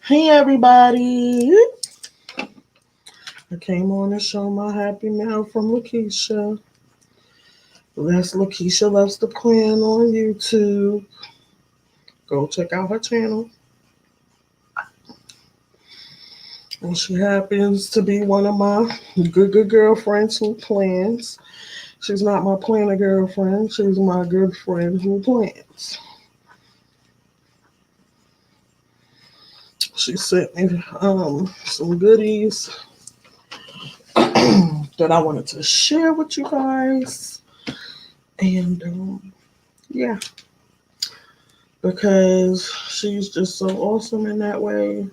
Hey everybody! I came on to show my happy mail from Lakisha. That's Lakisha Loves the Plan on YouTube. Go check out her channel. And she happens to be one of my good girlfriends who plans. She's not my planner girlfriend. She's my good friend who plans. She sent me some goodies that I wanted to share with you guys. And yeah, because she's just so awesome in that way.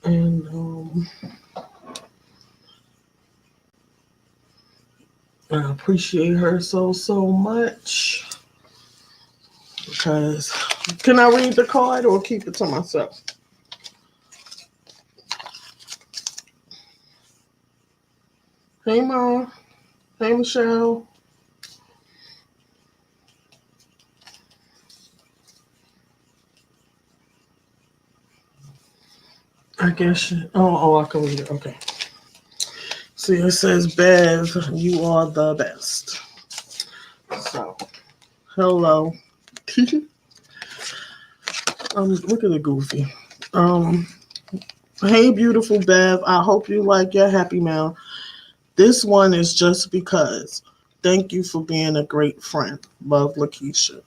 And I appreciate her so much. Because can I read the card or keep it to myself? Hey Mom. Hey Michelle. I guess I can read it. Okay. See, it says Bev, you are the best. So hello. Look at the goofy. Um Hey beautiful Bev, I hope you like your happy mail. This one is just because. Thank you for being a great friend. Love, Lakisha.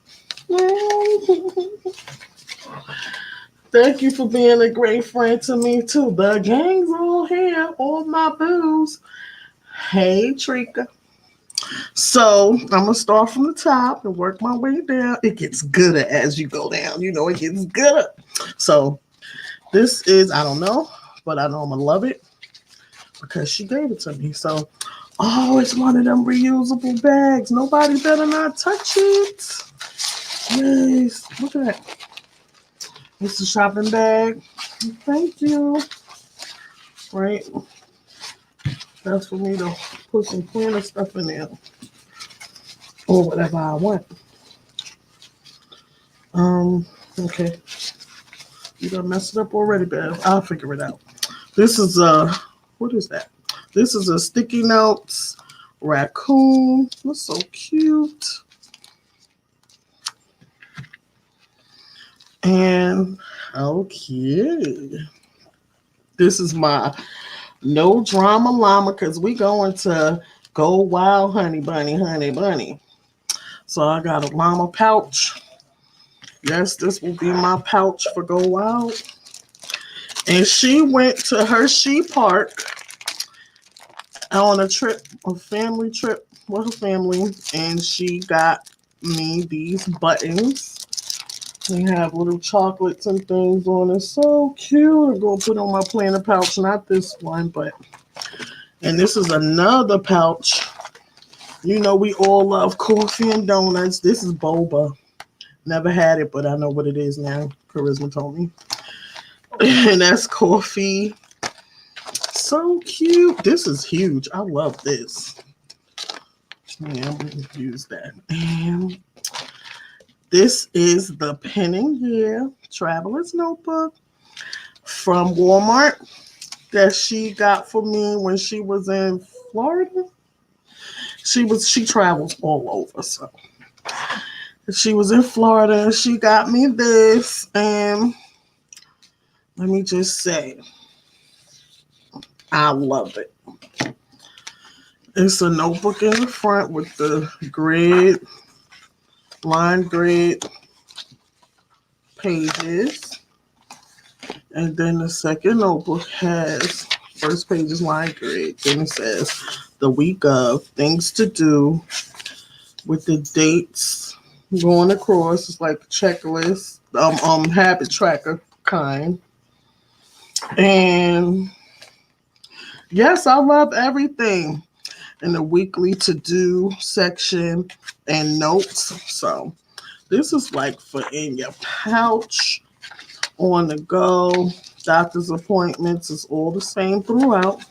Thank you for being a great friend to me too. The gang's all here, all my booze. Hey Trika. So I'm gonna start from the top and work my way down. It gets gooder as you go down. You know it gets gooder. So this is I don't know, but I know I'm gonna love it because she gave it to me. So oh, it's one of them reusable bags. Nobody better not touch it. Yes, look at that. It's a shopping bag. Thank you. Right, that's for me to put some planner stuff in there or whatever I want. Um, okay. You done messed it up already, Bev. I'll figure it out. This is what is that? This is a sticky notes raccoon. That's so cute. And okay. This is my no drama llama because we going to go wild honey bunny. So I got a llama pouch. Yes, this will be my pouch for go wild. And she went to Hershey Park on a trip, a family trip with her family, and she got me these buttons. They have little chocolates and things on it. So cute. I'm going to put on my planner pouch. Not this one, but. And this is another pouch. You know, we all love coffee and donuts. This is boba. Never had it, but I know what it is now. Charisma told me. And that's coffee. So cute. This is huge. I love this. Yeah, I'm going to use that. And this is the Pen and Gear Traveler's Notebook from Walmart that she got for me when she was in Florida. She travels all over, so she was in Florida and she got me this. And let me just say, I love it. It's a notebook in the front with the grid, line grid pages. And then the second notebook has first page is line grid. Then it says the week of things to do with the dates going across. It's like a checklist, habit tracker kind. And yes, I love everything in the weekly to do section and notes. So this is like for in your pouch, on the go, doctor's appointments is all the same throughout.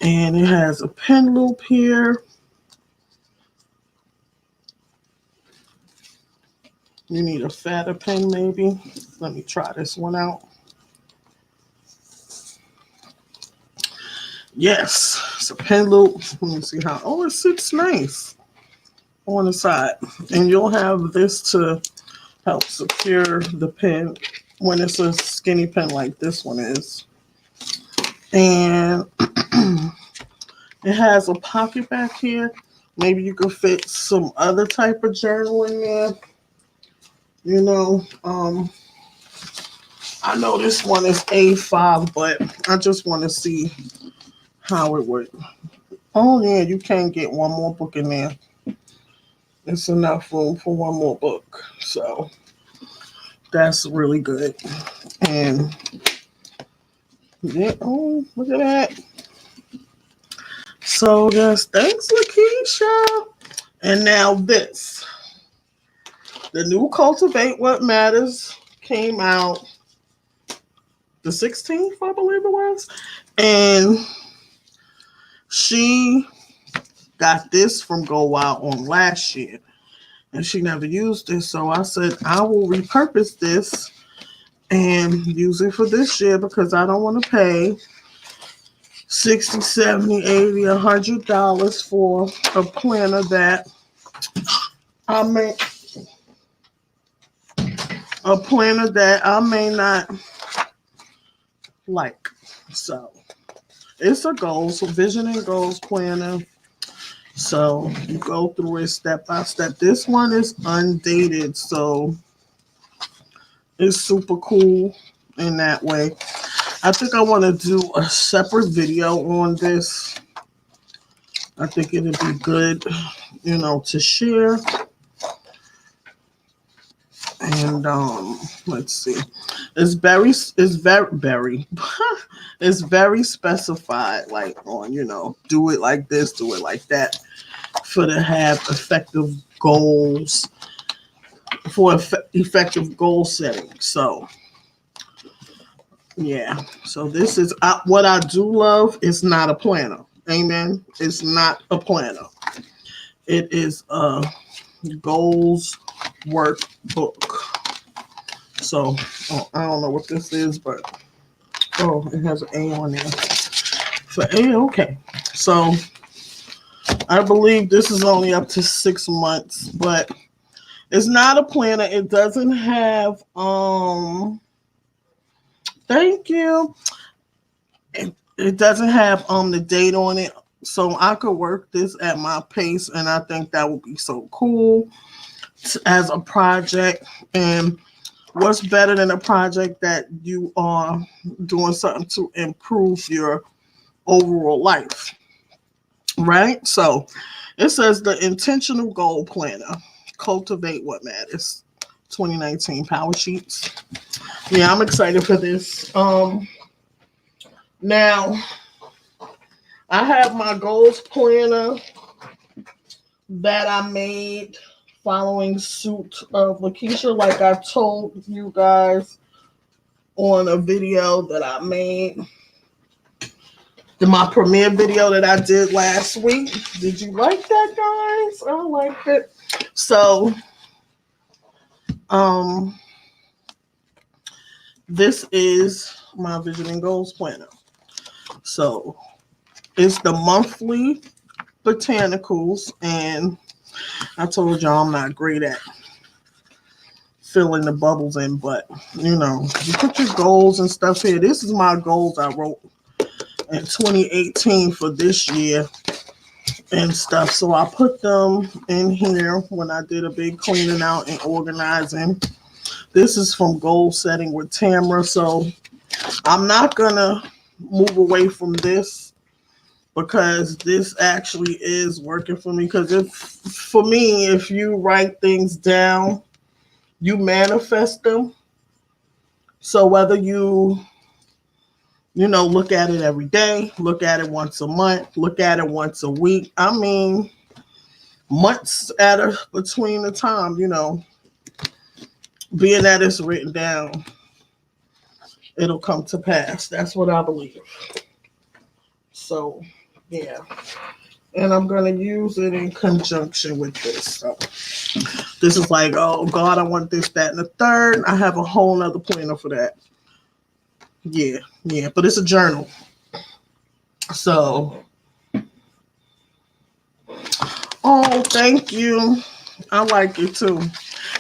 And it has a pen loop here. You need a fatter pen maybe. Let me try this one out. Yes, it's a pen loop. Let me see how. Oh, it sits nice on the side. And you'll have this to help secure the pen when it's a skinny pen like this one is. And it has a pocket back here. Maybe you could fit some other type of journal in there. You know, I know this one is A5, but I just want to see how it would. Oh yeah, you can get one more book in there. It's enough room for one more book. So that's really good. And yeah, oh, look at that. So yes, thanks, Lakisha. And now this. The new Cultivate What Matters came out the 16th, I believe it was. And she got this from Go Wild on last year. And she never used it. So I said, I will repurpose this and use it for this year because I don't want to pay $60, $70, $80, $100 for a planner that I may not like. So it's a goals, a vision and goals planner. So you go through it step by step. This one is undated, so it's super cool in that way. I think I want to do a separate video on this. I think it'd be good, to share. And let's see. It's very it's very specified, like on, do it like this, do it like that, for to have effective goals, for effective goal setting. So yeah, so this is what I do love. It's not a planner. Amen. It's not a planner. It is a goals workbook. So I don't know what this is, but it has an A on there. For A, okay. So I believe this is only up to 6 months, but it's not a planner. It doesn't have thank you. It doesn't have the date on it. So I could work this at my pace, and I think that would be so cool as a project. And what's better than a project that you are doing something to improve your overall life, right? So it says the intentional goal planner, cultivate what matters, 2019 power sheets. Yeah, I'm excited for this. Now I have my goals planner that I made following suit of Lakisha, like I told you guys on a video that I made. My premiere video that I did last week. Did you like that, guys? I liked it. So, this is my vision and goals planner. So, it's the monthly botanicals, and I told y'all I'm not great at filling the bubbles in, but you put your goals and stuff here. This is my goals I wrote in 2018 for this year and stuff. So I put them in here when I did a big cleaning out and organizing. This is from Goal Setting with Tamara. So I'm not going to move away from this because this actually is working for me. Because if you write things down, you manifest them. So whether you look at it every day, look at it once a month, look at it once a week. I mean, months between the time, being that it's written down, it'll come to pass. That's what I believe. So, yeah. And I'm going to use it in conjunction with this. So, This is like, oh God, I want this, that, and the third. I have a whole nother planner for that. Yeah, yeah, but it's a journal. So, oh, thank you. I like it too.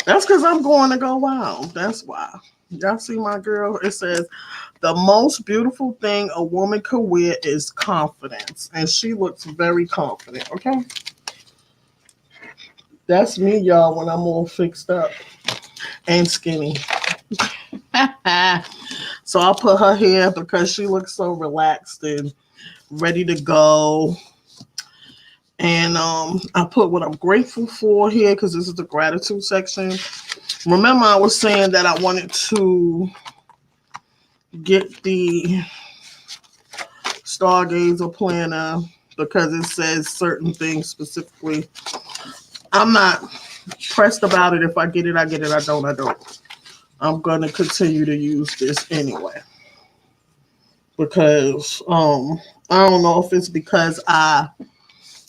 That's because I'm going to go wild. That's why. Y'all see my girl? It says, the most beautiful thing a woman could wear is confidence. And she looks very confident, okay? That's me, y'all, when I'm all fixed up and skinny. So I'll put her here because she looks so relaxed and ready to go. And I put what I'm grateful for here because this is the gratitude section. Remember, I was saying that I wanted to get the Stargazer planner because it says certain things specifically. I'm not pressed about it. If I get it, I get it. I don't, I don't. I'm going to continue to use this anyway. Because I don't know if it's because I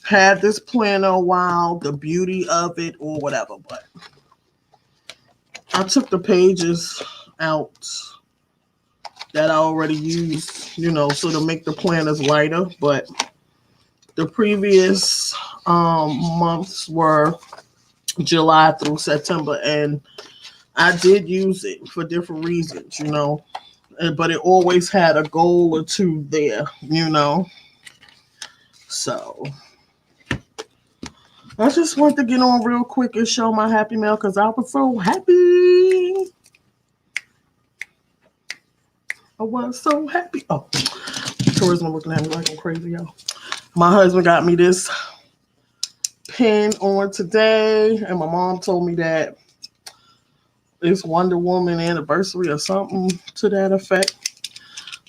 had this planner a while, the beauty of it or whatever, but I took the pages out that I already used, so to make the planners lighter, but the previous months were July through September, and I did use it for different reasons, but it always had a goal or two there. So I just want to get on real quick and show my happy mail because I was so happy. I was so happy. Oh, tourism looking at me like I'm crazy, y'all. My husband got me this pen on today, and my mom told me that it's Wonder Woman anniversary or something to that effect.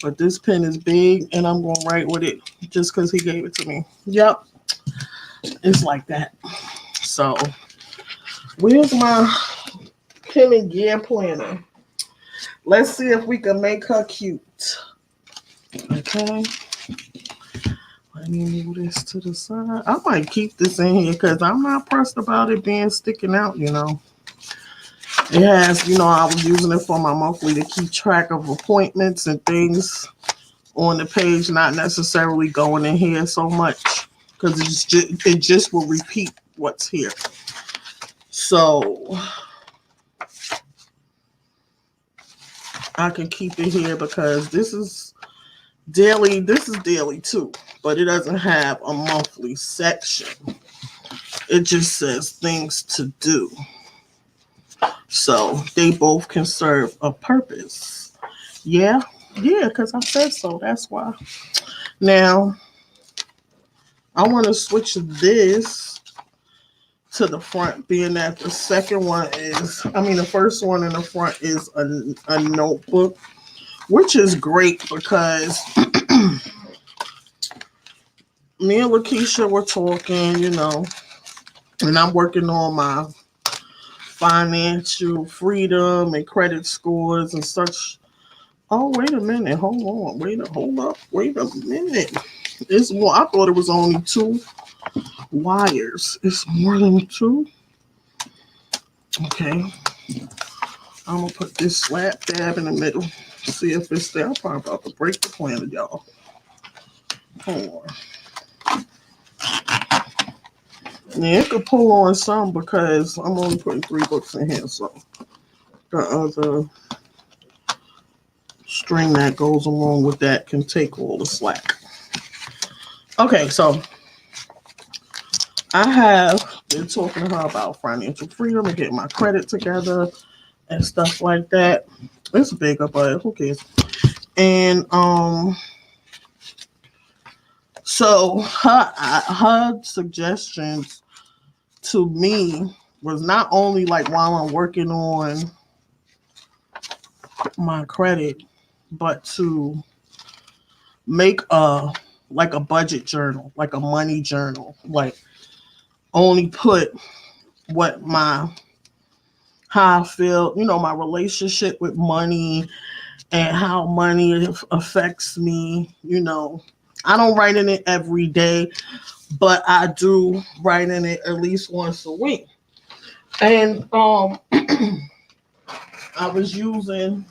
But this pen is big, and I'm going to write with it just because he gave it to me. Yep, it's like that. So, where's my pen and gear planner? Let's see if we can make her cute. Okay. Let me move this to the side. I might keep this in here because I'm not pressed about it being sticking out, It has, I was using it for my monthly to keep track of appointments and things on the page, not necessarily going in here so much because it just will repeat what's here. So I can keep it here because this is daily. This is daily too, but it doesn't have a monthly section. It just says things to do. So they both can serve a purpose. Yeah, because I said so. That's why. Now, I want to switch this to the front, being that the first one in the front is a notebook, which is great because me and Lakisha were talking, and I'm working on my financial freedom and credit scores and such. Oh, wait a minute. Hold on. Hold up. Wait a minute. It's more. I thought it was only 2 wires. It's more than 2. Okay. I'm going to put this slap dab in the middle. See if it's there. I'm probably about to break the planet, y'all. Hold on. Yeah, it could pull on some because I'm only putting 3 books in here. So the other string that goes along with that can take all the slack. Okay, so I have been talking to her about financial freedom and getting my credit together and stuff like that. It's bigger, but who cares? And so her suggestions to me was not only like while I'm working on my credit, but to make a budget journal, like a money journal, like only put how I feel, my relationship with money and how money affects me. I don't write in it every day, but I do write in it at least once a week. And I was using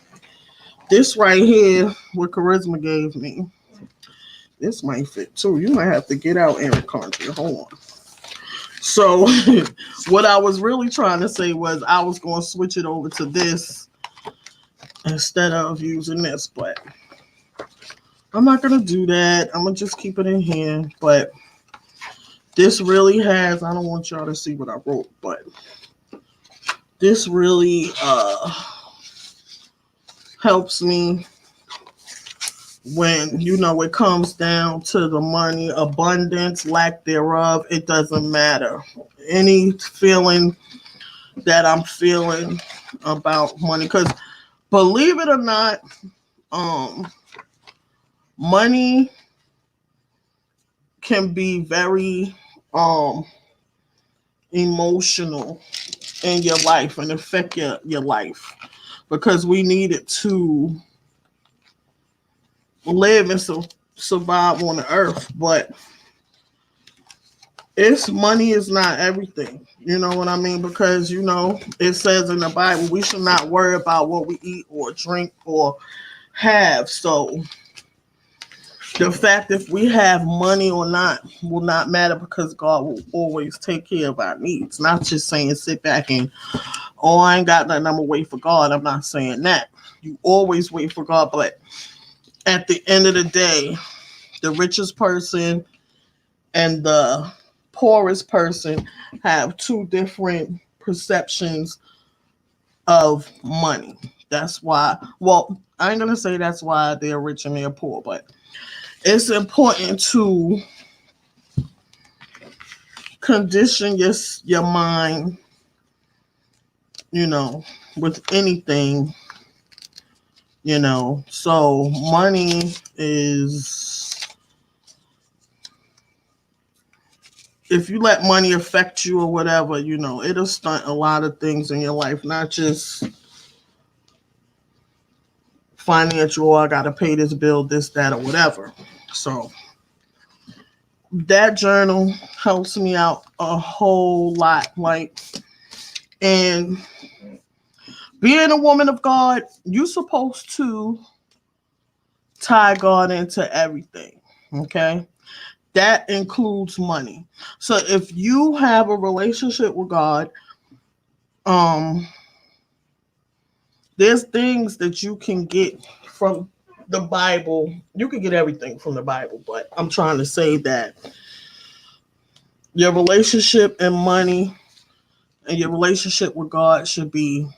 this right here, what Charisma gave me. This might fit too. You might have to get out, Eric Country. Hold on. So, what I was really trying to say was I was going to switch it over to this instead of using this, but I'm not going to do that. I'm going to just keep it in here. But this really has, I don't want y'all to see what I wrote, but this really helps me when it comes down to the money, abundance, lack thereof. It doesn't matter. Any feeling that I'm feeling about money, because believe it or not, um money can be very um emotional in your life and affect your life, because we need it to live and survive on the earth. But it's money is not everything. You know what I mean? Because it says in the Bible we should not worry about what we eat or drink or have. So the fact if we have money or not will not matter, because God will always take care of our needs. Not just saying sit back and, oh, I ain't got nothing, I'm gonna wait for God. I'm not saying that. You always wait for God, but at the end of the day, the richest person and the poorest person have two different perceptions of money. That's why, well, I ain't gonna say that's why they're rich and they're poor, but it's important to condition your mind, with anything, So money is, if you let money affect you or whatever, it'll stunt a lot of things in your life, not just financial, I gotta pay this bill, this, that, or whatever. So that journal helps me out a whole lot. And being a woman of God, you're supposed to tie God into everything. Okay? That includes money. So if you have a relationship with God, um, there's things that you can get from the Bible. You can get everything from the Bible, but I'm trying to say that your relationship and money and your relationship with God should be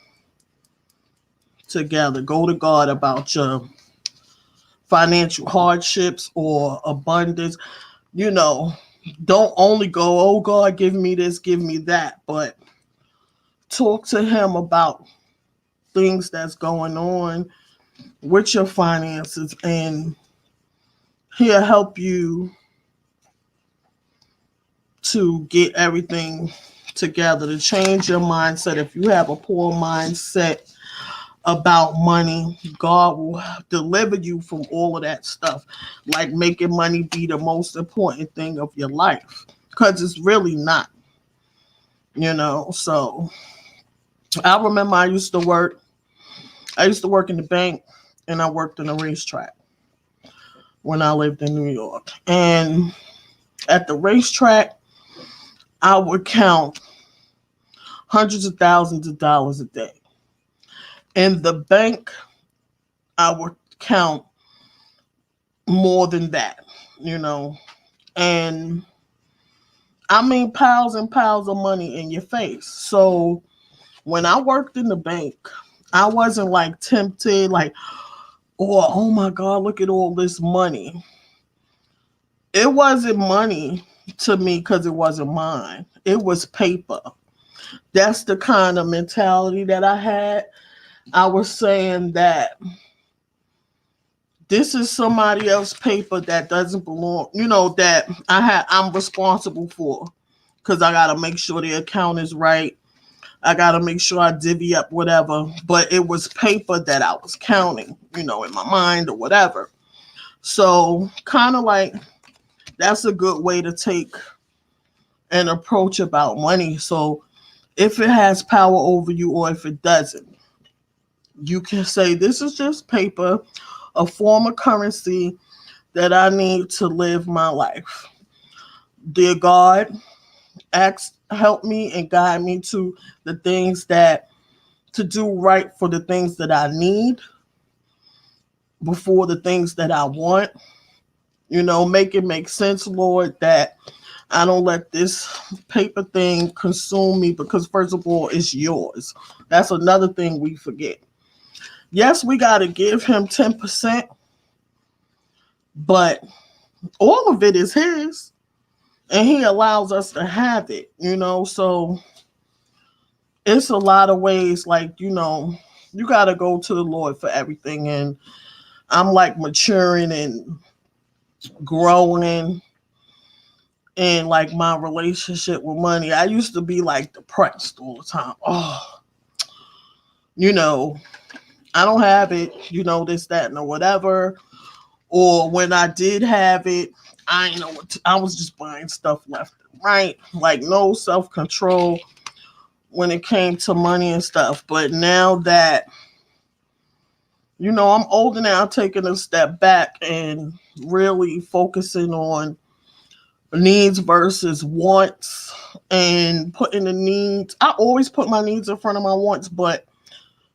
together. Go to God about your financial hardships or abundance. You know, don't only go, oh God, give me this, give me that, but talk to Him about things that's going on with your finances, and He'll help you to get everything together, to change your mindset. If you have a poor mindset about money, God will deliver you from all of that stuff, like making money be the most important thing of your life, because it's really not, So I remember I used to work in the bank, and I worked in a racetrack when I lived in New York. And at the racetrack, I would count hundreds of thousands of dollars a day. In the bank, I would count more than that, you know. And I mean, piles and piles of money in your face. So when I worked in the bank, I wasn't like tempted, like, oh my God, look at all this money. It wasn't money to me because it wasn't mine. It was paper. That's the kind of mentality that I had. I was saying that this is somebody else's paper that doesn't belong, that I'm responsible for, because I gotta make sure the account is right. I gotta make sure I divvy up whatever. But it was paper that I was counting, in my mind or whatever. So kind of like that's a good way to take an approach about money. So if it has power over you or if it doesn't. You can say, this is just paper, a form of currency that I need to live my life. Dear God, help me and guide me to the things that to do right for the things that I need before the things that I want. Make it make sense, Lord, that I don't let this paper thing consume me because, first of all, it's yours. That's another thing we forget. Yes, we got to give him 10%, but all of it is his, and he allows us to have it. So it's a lot of ways, like, you got to go to the Lord for everything. And I'm like maturing and growing in like my relationship with money. I used to be like depressed all the time. Oh, you know, I don't have it, this, that, and whatever. Or when I did have it, I ain't know I was just buying stuff left and right. Like no self-control when it came to money and stuff. But now that, I'm older now, taking a step back and really focusing on needs versus wants and putting the needs. I always put my needs in front of my wants, but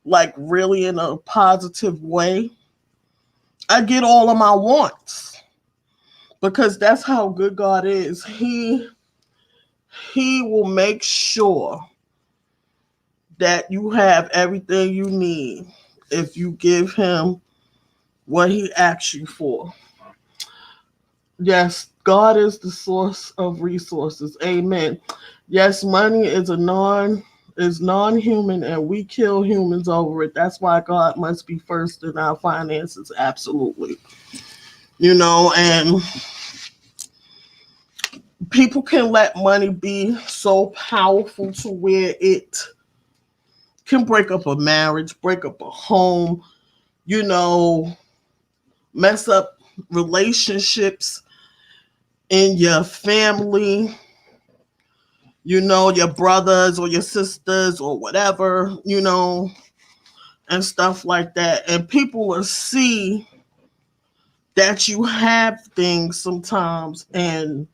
like really in a positive way. I get all of my wants because that's how good God is. He will make sure that you have everything you need if you give him what he asks you for. Yes, God is the source of resources. Amen. Yes, money is non-human and we kill humans over it. That's why God must be first in our finances. Absolutely. And people can let money be so powerful to where it can break up a marriage, break up a home, mess up relationships in your family, your brothers or your sisters or whatever, and stuff like that. And people will see that you have things sometimes and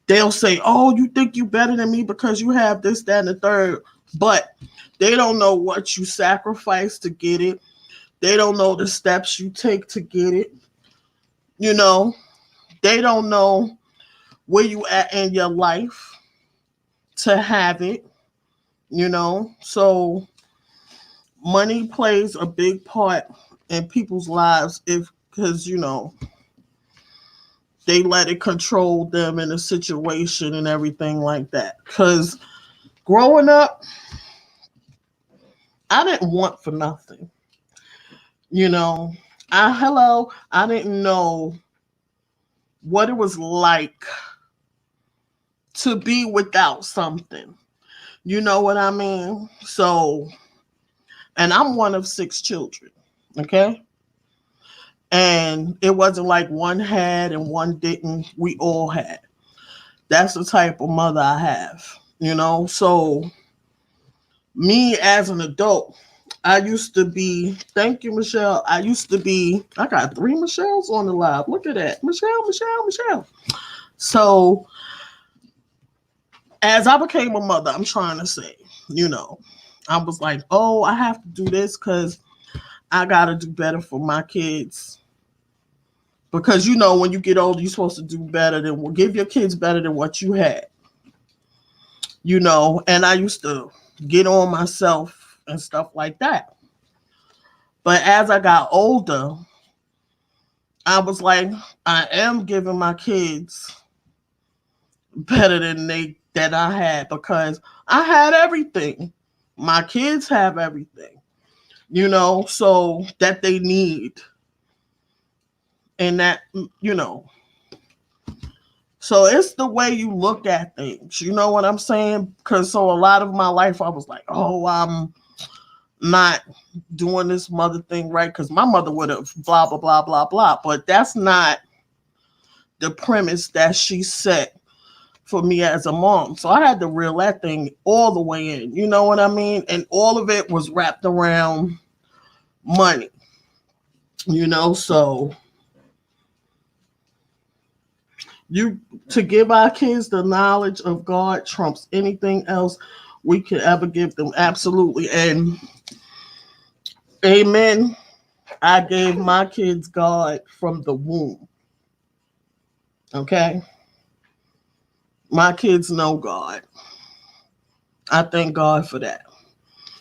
they'll say, oh, you think you better than me because you have this, that, and the third. But they don't know what you sacrifice to get it. They don't know the steps you take to get it. They don't know where you at in your life to have it. So money plays a big part in people's lives because they let it control them in a situation and everything like that. Because growing up, I didn't want for nothing. I didn't know what it was like to be without something. You know what I mean? So, and I'm one of 6 children, okay? And it wasn't like one had and one didn't. We all had. That's the type of mother I have, So, me as an adult, I used to be, thank you, Michelle. I got 3 Michelles on the live. Look at that. Michelle. So, as I became a mother, I'm trying to say, I was like, oh, I have to do this because I got to do better for my kids. Because, when you get older, you're supposed to do better give your kids better than what you had. And I used to get on myself and stuff like that. But as I got older, I was like, I am giving my kids better than that I had because I had everything. My kids have everything, so that they need. And that, so it's the way you look at things. You know what I'm saying? Because so a lot of my life, I was like, oh, I'm not doing this mother thing right because my mother would have blah, blah, blah, blah, blah. But that's not the premise that she set for me as a mom. So I had to reel that thing all the way in. You know what I mean? And all of it was wrapped around money. So you to give our kids the knowledge of God trumps anything else we could ever give them. Absolutely. And amen. I gave my kids God from the womb. Okay? My kids know God. I thank God for that.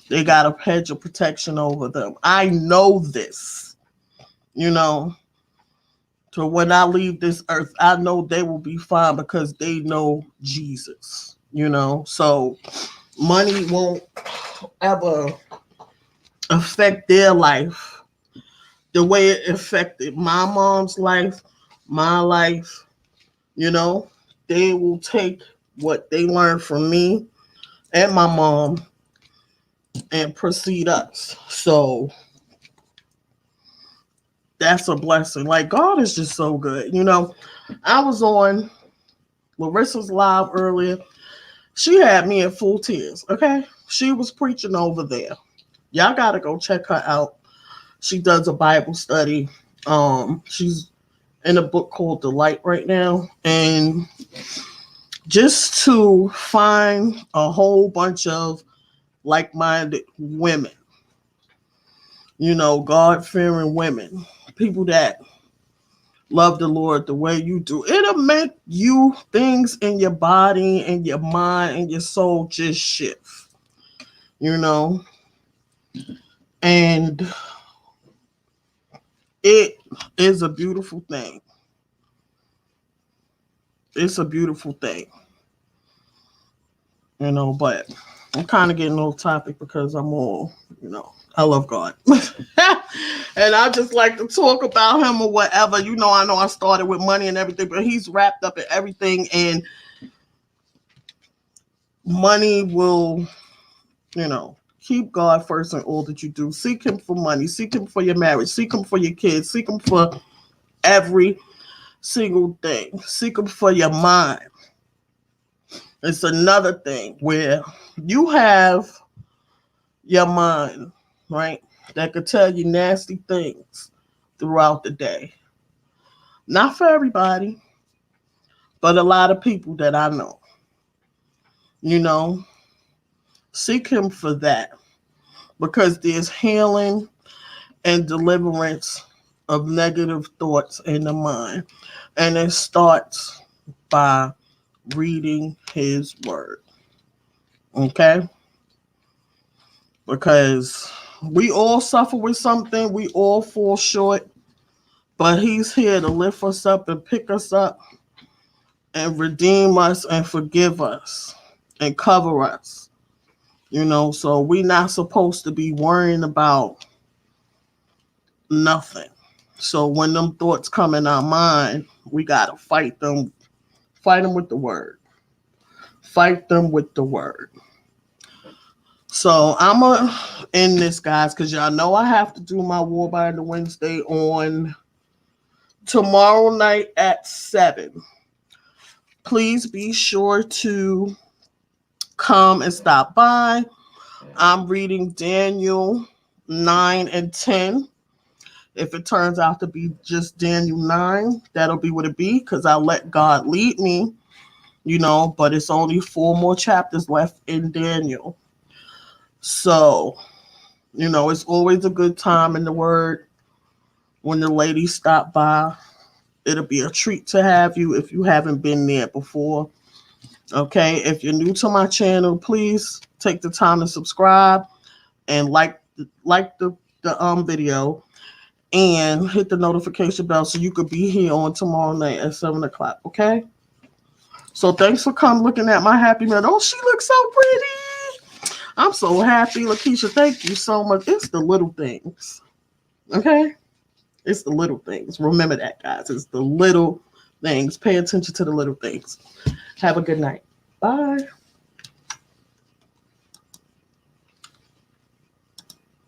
They got a hedge of protection over them. I know this, you know. So when I leave this earth, I know they will be fine because they know Jesus. So money won't ever affect their life the way it affected my mom's life, my life. You know, they will take what they learned from me and my mom and proceed us. So that's a blessing. Like, God is just so good. I was on Larissa's live earlier. She had me in full tears. Okay. She was preaching over there. Y'all got to go check her out. She does a Bible study. She's in a book called The Light right now. And just to find a whole bunch of like-minded women, God-fearing women, people that love the Lord the way you do. It'll make you things in your body and your mind and your soul just shift, you know. And it is a beautiful thing. It's a beautiful thing, but I'm kind of getting off topic because I'm all, I love God. And I just like to talk about him or whatever. I know I started with money and everything, but he's wrapped up in everything. And money will, keep God first in all that you do. Seek him for money. Seek him for your marriage. Seek him for your kids. Seek him for every single thing. Seek him for your mind. It's another thing where you have your mind, right, that could tell you nasty things throughout the day. Not for everybody, but a lot of people that I know. Seek him for that because there's healing and deliverance of negative thoughts in the mind. And it starts by reading his word. Okay? Because we all suffer with something, we all fall short, but he's here to lift us up and pick us up and redeem us and forgive us and cover us. So we're not supposed to be worrying about nothing. So when them thoughts come in our mind, we got to fight them. Fight them with the word. Fight them with the word. So I'm going to end this, guys, because y'all know I have to do my War Binder Wednesday on tomorrow night at 7. Please be sure to come and stop by. I'm reading Daniel 9 and 10. If it turns out to be just Daniel 9, that'll be what it be because I let God lead me, but it's only 4 more chapters left in Daniel. So, it's always a good time in the word when the ladies stop by. It'll be a treat to have you if you haven't been there before. Okay, if you're new to my channel, please take the time to subscribe and like the video and hit the notification bell so you could be here on tomorrow night at 7 o'clock. Okay. So thanks for coming looking at my happy man. Oh, she looks so pretty. I'm so happy, Lakisha. Thank you so much. It's the little things. Okay. It's the little things. Remember that, guys. It's the little things. Pay attention to the little things. Have a good night. Bye.